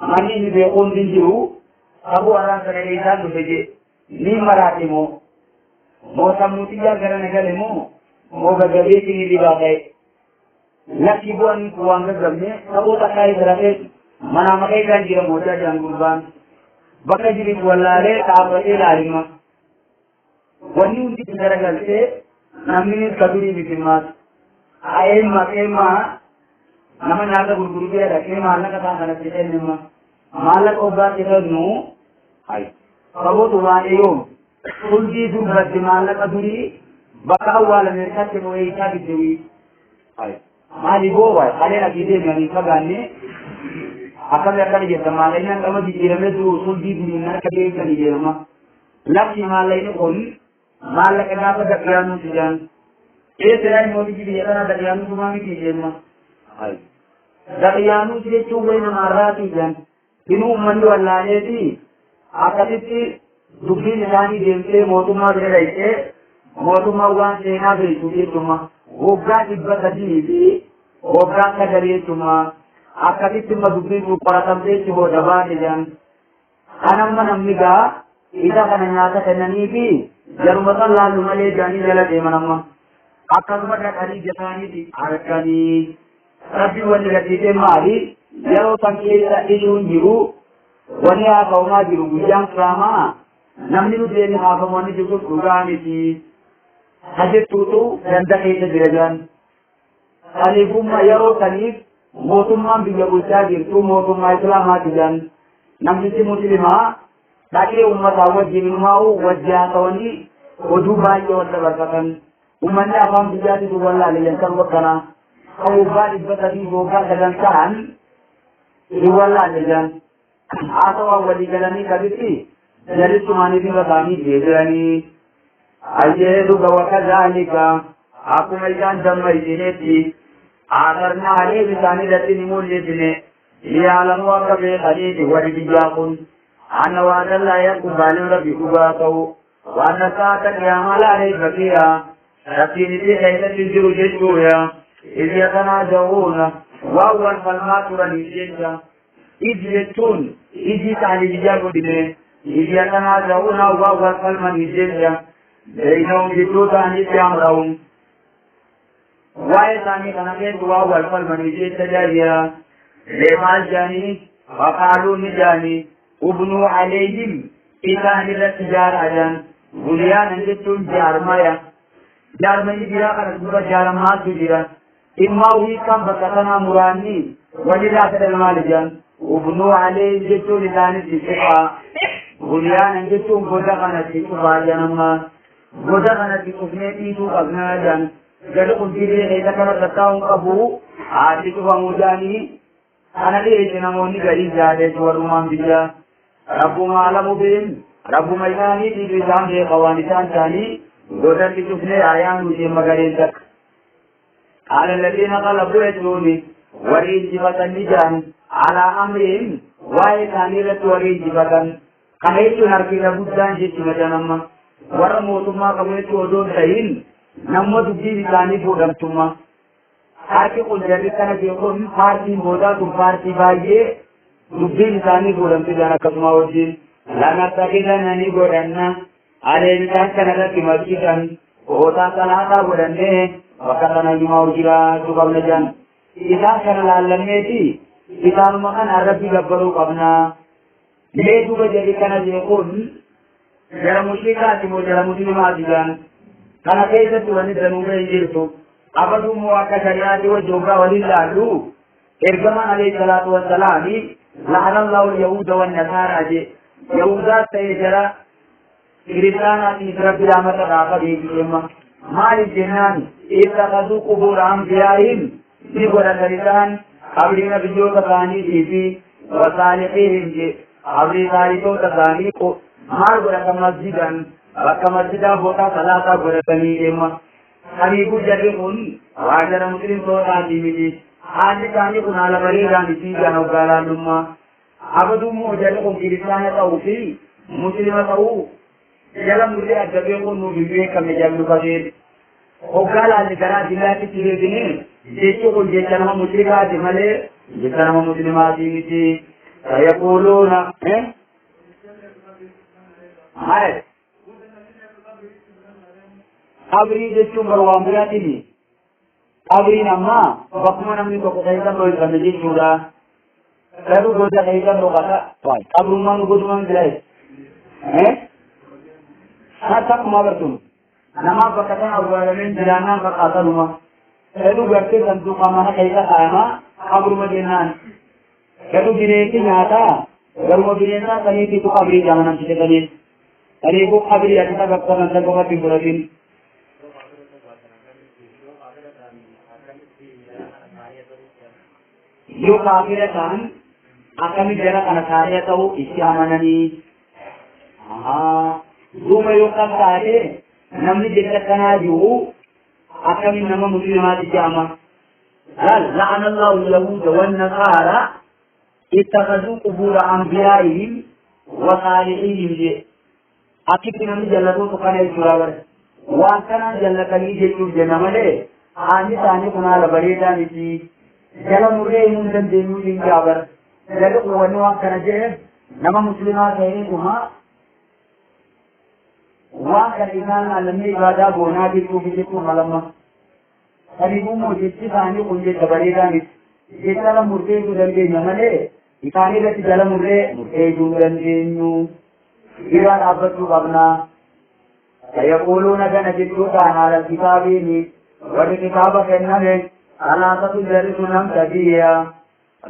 ماني نبيقون دينجرو أبو أران سنة إيسان نفجي نيم مراتي مو سموتيا کرنے گلے مو گگبی کی دی باقی Lakibuan kuang gamne sabo takai berake mana makai kan jira moja jang kurban baka jiri kualare taapate larima wani undi tindara galte namini kaduri bitimat ayema nama naga guru dia rake mana kata kana tete nema malak oba kita nu Hai. Sababu waan yoom hundi dubbatti maallaqa durii bakka awwaala Ameerikaatti nu eeyisaa gidduuyi. Hai. Maali boowa qaleen asii deemanii fagaanne akkami akkana jetta maallaqni qama jijjiiramee jiru hundi duriin harka deemsanii deemama. Lafti maallaqni kun maallaqa gaafa daqiyaanuu jedhan. Eessaa mootichi biyya kana daqiyaanuu tumaa miti deema. Hai. Daqiyaanuu jechuun wayi namaarraati jedhan. Inuu uummanni wallaaneeti akkasitti dubbiin isaanii deemtee mootummaa bira dhayxee mootummaan waan seenaa beektu jechuudha. Waggaa 300 fi waggaa 9 jechuudha. Akkasitti immoo dubbiin qoratamtee itti booda baate jedhan. Kan amma namni gaa isa kana nyaata kennanii fi jaruma san laallu malee jedhanii jala deeman amma. Akkasuma dhaqanii jataanii arganii rabbi wanni gadhiisee maali? Yeroo kan keessa ishuun jiru wani haafa'umaa jiru guyyaan qiyaamaa namni nuti deemee haafamuun jiru dhugaa miti. Hajjettuutu ganda keessa jira jiran. Kaniifummaa yeroo saniif mootummaan biyya bulchaa jirtu mootummaa islaamaati jiran. Namtichi muslimaa dhaqee uummataa wajjin ilmaa'u wajjaa ta'anii oduu baay'ee wal dabarfatan. Uummanni afaan biyyaatitu wallaalee kan bakkanaa. Kan waggaa 300 waggaa 9 ta'an wallaalee jiran. Haasawaa walii galanii kabitti jallisumaanii bifa isaanii deebi'anii ayyeedu wakazaalika akkuma isaan dammaysinetti aasarnaalee isaanii irratti ni mul'isne liyaalamuu akka beekaniiti warri biyyaa kun anna waadallaa yakun baalee rabbi dhugaa ta'u waan saata qiyaamaa laalee fakiyaa rabbiin isii keessatti jiru jechuudha isii kanaa ja'uuna waan wal falmaa turanii jecha iji jechuun iji isaanii biyyaa godhine iji akkanaa ta'uuna waan wal falmanii jecha beeknamu jidduu isaaniitti amra'u waa'ee isaanii kana keessa waan wal falmanii jecha jaajira leemaal jaanii faqaaluu ni jaanii ubnuu aleeyhim isaan irratti jaaraadhaan gulyaanan jechuun jaarmaya jaarmayni biraa kana dura jaaramaatu jira immaa wiikaan bakka kanaa muraanni walirraa fedhan maali jaan ubnuu aleeyhim jechuun isaanitti cufaa gulyaanan jechuun goda kanatti cufaa janammaa goda kanatti cufnee dhiituu qabnaa jaan gadi qulqullina keessa kana tattaa'uun qabu haati cufamuu jaanii kana dhiyeesse namoonni gadi jaadeetu warrumaan biyya rabbuma alamu been rabbuma isaanii dhiitu isaan beeka waan isaan ta'anii godatti cufnee ayaan nuti magaleen takka qaala ladhiina qalabuu jechuun warri injifatan ni jaan alaa amriin waa'ee isaanii irratti warri injifatan kana jechuun harkisa guddaan jechuudha janamma warra mootummaa qabu jechuu odoon ta'in namma dubbiin isaanii fuudhamtumma harki kun jarri kana beekuun paartiin boodaa kun paartii baay'ee dubbiin isaanii fuudhamtu jan akkasuma wajjin lamattakisan ni godhanna adeemsaan kanarratti masjidan hootaa salaataa godhannee bakka kana himaa jiraachuu qabna jan isaan kana laallanneeti isaanuma kana irratti gabbaruu qabna mee duba jarri kana beekuun jara mushrikaati moo jara muslimaati jan kana keessatti wanni danuu hin jirtu abadummoo akka shari'aatti wajjoogaa waliin laallu ergamaan alayhi salaatu wassalaami la'anallahu alyahuuda wannasaaraa je yahudaas ta'e jara kiristaanaatiif rabbi laamata dhaafa beekiyemma maaliif jennaan ittakaduu qubuura anbiyaa'ihim ni godhatan isaan qabrii nabiyyoota isaaniitii fi wasaalihiihim je qabrii saalitoota isaanii maal godhatan masjidan bakka masjidaa bootaa salaataa godhatanii deema kaniifuu jarri kun waa jara muslimtootaati miti haalli isaanii kun haala bareedaan isii gan hoggaa laallummaa abadummoo jarri kun kiristaana ta'uu fi muslima ta'uu jala murree adda beekuun nuuf hin beekame jallu qabeen hoggaa laalli garaa dillaatti deebine jechuu kun jecha nama muslimaati malee jecha nama muslimaati miti sayaquuluuna maal qabrii jechuun barwaan biraatiin qabriin ammaa bakkuma namni tokko keessan dhoofame jechuudha. Garuu gosa keessan dhoofata qabrummaan godumaan biraa akkuma agartuun namaaf bakka sana awwaalameen jiraannaan fakkaatanuma garuu gartee sanduuqa mana keessa kaa'amaa qabruma jennaan garuu bineensi nyaataa garuma bineensaa saniitiitu qabrii jaamanamsite kaniin kaniifuu qabrii ati takakkanan sagafatti fudhatin yoo kaafira ta'an akkami jara kana taatee ta'u itti amananii duuba yoo qabsaate namni jecha kanaa jiru akkamiin nama muslimaatti jaama لعن الله اليهود والنصارى اتخذوا قبور أنبيائهم وصالحيهم أكيد نمي جلتو تقنى الجرابر وأنكنا جلتني جلتو جنمالي آني تاني كنا لبريدا نسي جل مرئي مندن دينو جنجابر جل قواني وانكنا جه نما مسلمات هينكما وانكنا إذن علمي إبادة بونا جلتو بجتو ملما karibu murtichi isaanii kun jecha bareedaanis jecha la murteessuu dandeenya malee isaanii irratti jala murteessuu dandeenyu dhiiraa dhaabbachuu qabnaa sayaquuluuna gana jechuudhaan haala kitaabiini warri kitaaba kenname alaasatu jarrisu nam sadiyya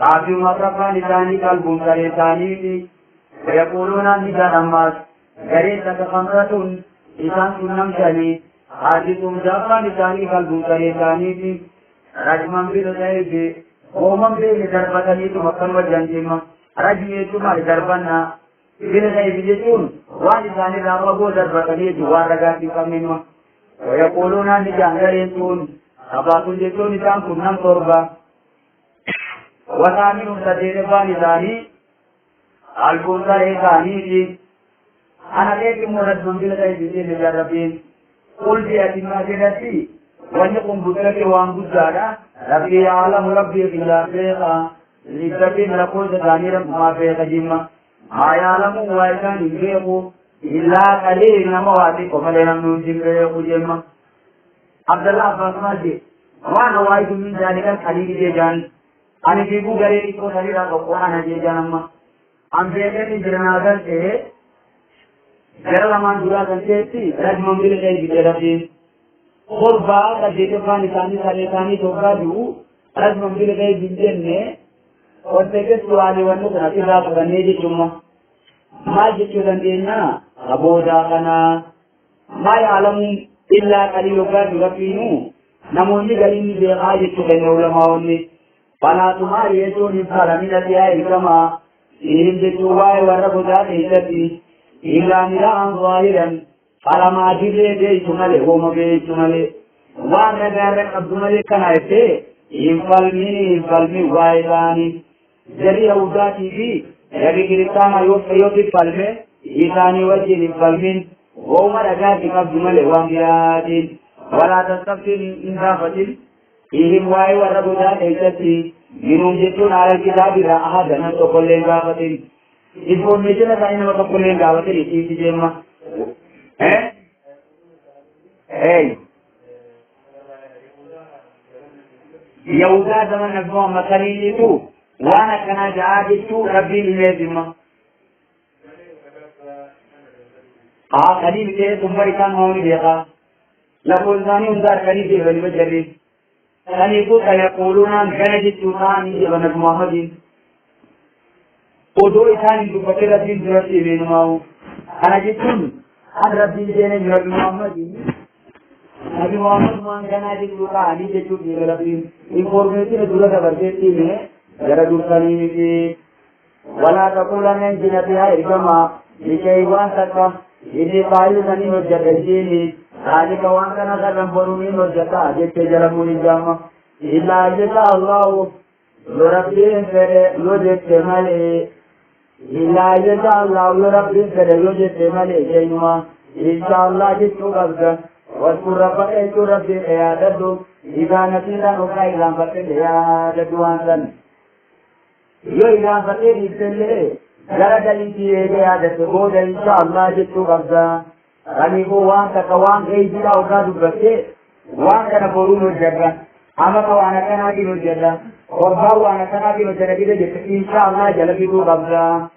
raafiuma saffaan isaanii qalbuun saree isaaniiti sayaquuluuna ni jedhamaas gareen takka kamratun isaan sun nam shanii حادثهم جافان ثاني قلبوا ثاني رجما بالغيب قوما بالدربتني تمكن وجنجما رجميتما لدربنا بالغيب يجون وان ثاني رابو دربتني جوار رغاتي كمما ويقولون ان جانغريتون اباكم جتون تام كنن قربا وثاني تديربان ثاني قلبوا ثاني انا ليك مرد من بالغيب يجون قل بيأتي ما جنتي ونقم بكرة وانبجانا ربي يعلم ربي بلا فيقا لذبين لقل تدانيرا ما فيق جمع ما يعلم وايكان يجيبه إلا قليل نمواتي قمالنا من جمعه جمع عبد الله فاسما جي وانا وايك من ذلك الحديث جيجان أنا جيبو غريب کو سريرا قوانا جيجان أما أم جيجان جرناغل جرى لمان جرى كنتي رجم بالغيب جربين قربا كجيت فاني ثاني ثاني توقع جو رجم بالغيب جنة وتكت سوالي ونوكنا كذا فغني جتوما ما جتوما دينا أبودا كنا ما يعلم إلا قليل وقت رفينو نموني قليل بيغا جتوما علماء فلا تماري يجون إبهارمين تيائي كما إهم جتوما وربدا تيجتي إلا مراء ظاهرا فلما جري بيت ملي وما بيت ملي وانا دارك عبد ملي كان عيسي إنفالمي وايلاني جري أوزاتي بي يبي كريتانا يوفي فالمي إيساني وجه إنفالمين وما رجاتي عبد ملي وانجاتين ولا تستفتين إنفافتين إهم واي وربدا تيجتي منهم جتون على الكتاب لا أحد نتو كل إنفافتين information na tayo naman kapag yung gawat rin, iti jema. Yahuda zaman nagmawa masalili ito. Wana ka na jaadit ito, rabbi nilezima. Kalil kayo tumbarikan mo ni Deka. Lakulzani undar kalil kayo bali bajari. Kalil ko kaya kulunan ganadit ito kaan hindi ba nagmamadin. Odoo isaanii dubbatee rabbiin duratti himeenumaa'u. Kana jechuun an rabbiin jeene Nabi Muhammad waan kanaa jechuu ta'anii jechuun dhiira rabbiin informeetiin dura dabarteetti hime gara dursanii miti. Walaa taqulaneen jinabihaa ergamaa ishee waan takka inni baay'isanii hojjeta isheeni saalika waan kana sarran borumiin hojjeta jechee jalamuun hin jaamma. Illaa jeta Allahu yoo rabbiin fedhe yoo jette malee إلا يجعل الله رب كده يوجد ملئ جينما إن شاء الله جدت قبضا واذكر ربك إيش رب عيادته إذا نسينا نقع إلى فتن عيادته وانسان يو إلى فتن إبتلي درجة لنتي عيادته بود إن شاء الله جدت قبضا رنيكو وانك كوان إيجي أوقات بكي وانك نقولون الجرة أما كوانا كنادي الجرة قربا وانا كنادي الجرة كده جدت إن شاء الله جلبتو قبضا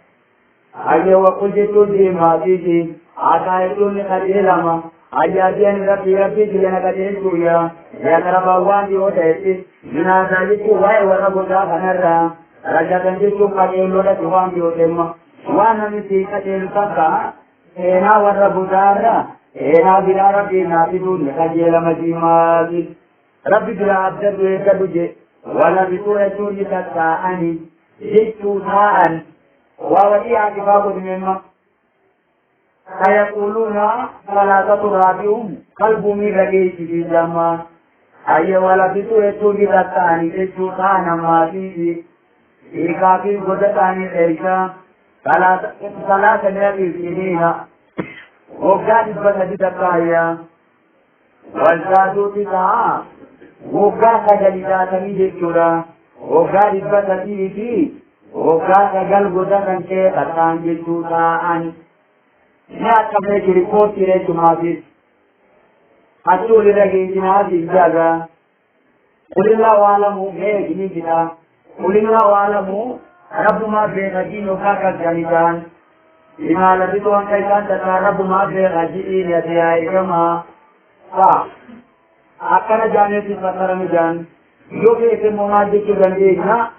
أيه وقل جتو دي ماتيتي آتايتو نقديلما أجازين ربي جلنا قدين كويا يقرب وان دي وتأتي جنازة جتو واي وربو دا خنرا rajatan jechuun qajeelloodha waan biyyootema waan namni si qajeelu takka seenaa warra budaarra seenaa biraa rabbii naa fiduun ni qajeelama diimaati rabbi biraa abdadhu eeggadhu je wala bituu jechuun ni tattaa'ani jechuu taa'an waa wadii haaqifaa godhimemma سيقولون ثلاثة رابعهم قلب من رجيش في الجماعة أي ولا بتوه لتاني تشوطان ما فيه إيقافي قدتاني إيشا ثلاثة نبي سنين وقاد بسد تقايا والزادو تسعى وقاد جلداتني جكرا وقاد بسدي في وقاد قلب قدتان شيطان جكرا ni akkamne ki report ire tumaati atuli rage jinaati jaga kulilla walamu me gini gina kulilla walamu rabbuma be rajino kaka janidan imala bitu an kaitan ta rabbuma be raji ya dia kama fa akana jane ti sakaram jan yoge ke momadi ki gande na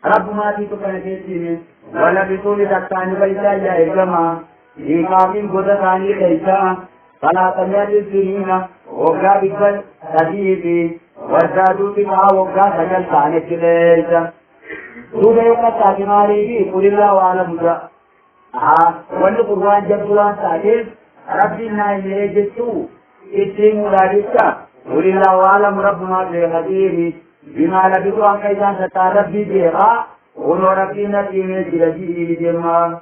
rabbuma ti to kana ti wala bitu ni takani baita ya kama إيقافين قدتاني ليسا فلا تنيا للسنين وقا بكل تديبي والزادو تبعا وقا سجل ثاني ليسا سورة يوم التاكماري بي قل الله وعلم جاء وانو قرآن جبتوان تاكيب ربي نائمي جسو اتري مرادسا قل الله وعلم ربنا بحديري بما لبتو عن كيسان ستا ربي بيغا ونو ربي نتيمي جرجي بجرما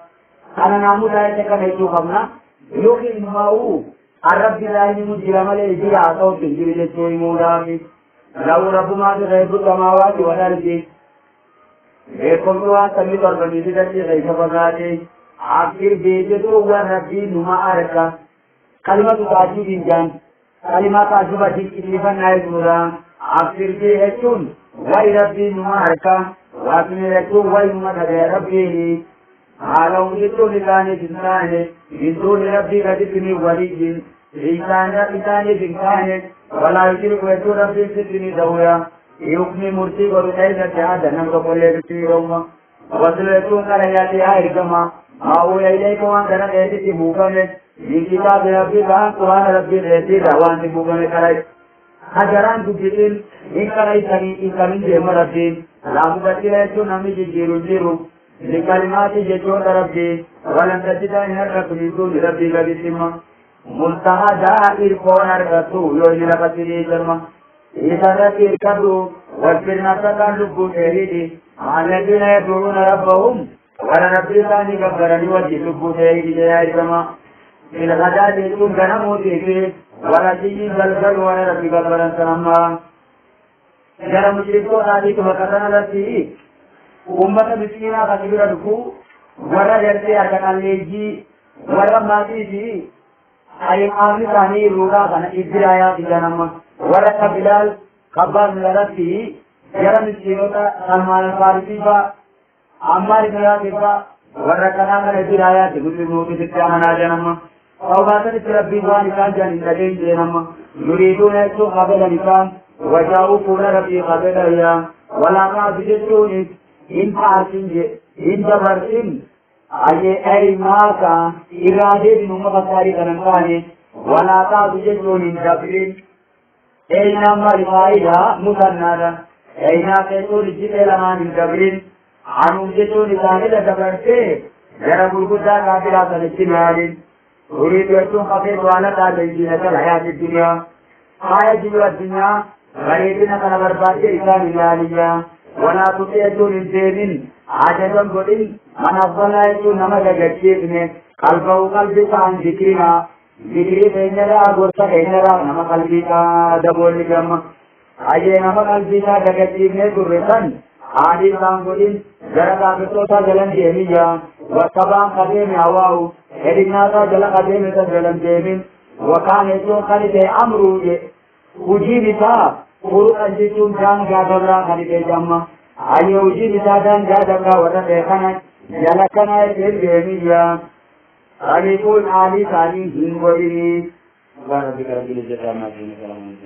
أنا ناموس آية كم هيجو خمنا يوكي نماو الرب لاهي مجرم عليه جي آتاو تنجري جسوي مولامي لو رب ما غيب السماوات والأرض بيكم روان سمي طربني سيدتي غيث فقاتي آخر بيجتو هو ربي نما أركا كلمة تاجو بنجان كلمة تاجو بجي كتلفا نايزورا آخر بيجتون وي ربي نما أركا واسمي رجو وي نما تغير ربي عالم جتون لكاني جناني من دون ربي قدتني ولي إنسان ربطاني جناني ولا يشرك ويتو ربي ستني دويا يوكني مرتي ورقائنا جهادا نمك قولي بسيروما وصلتون كرياتي آئركما آو إليك وان كنا قيدتي بوكمي من كتاب ربي كان قرآن ربي ريتي دواني بوكمي كراي حجران تجتين إن كراي سني إن كمين جيم ربين لا مبتل يسو نمي جيرو لكلمات جتون ربي ولن تجد إنك من دون ربي قدسما منتهى دائر كون الرسول يوجد لك سيدي جرما إذا ركي كدو والفرنا تكان لبو تهيدي الذين يدعون ربهم ولا ربي ثاني كبرني وجه لبو تهيدي جاي جرما في الغداء يكون غنمو تهيدي ولا تيجي زلزل ولا ربي كبرن سلام جرم مشركو نادي كمكتنا لسي ummata miskiinaa kan bira dhufu warra gartee harka-qalleeyyii warra maatii fi qaamni isaanii ruudhaa kana iddirayaa fidanama warra akka Bilaal kabbaan laratti gara miskiinota Salmaan al-Faarisii faa Ammaar ibn Yaasir faa warra kanaa kana iddirayaati nuti amanaa janama tawbaatanitti rabbiin waan isaan jan hin dhageen jeenama yuriiduuna jechuun qabelan isaan wajaa'uu fuula rabbii qabedaya walaa maafi jechuunis إن تعرفين إن دبرتين أي ماكا إرادة نوما بساري كنانكاني ولا تعرفين إن دبرين أي نما رفايدا مثنادا أي ناكتو رجيت لما إن دبرين عنو جتو نساني لدبرتين جرى بلغدا كابلا سنسينارين أريد يرسون خفير وانا تابعين الحياة الدنيا آية جيوة الدنيا غريبنا كنبرباتي إسان إلالية ولا تطيعون الدين عجبا قدين من أفضل يكون نمك جديدنا قلبه قلبك عن ذكرنا ذكري فإننا أقولك إننا نما قلبك دبول لكم أجي نما قلبك جديدنا قرصا عادي سان قدين جرد آبتوتا جلن جيميا وطبعا قديم أواو إرناتا جل قديم جلن جيمين وكان يتون قلب أمرو وجيبتا Guru anjitun jang jadabra kali bejamma ayo uji bisa dan jadabra wada bekana jalakana ilmiya alifun ali sani hingwari wa rabbika rabbil izzati amma yasifun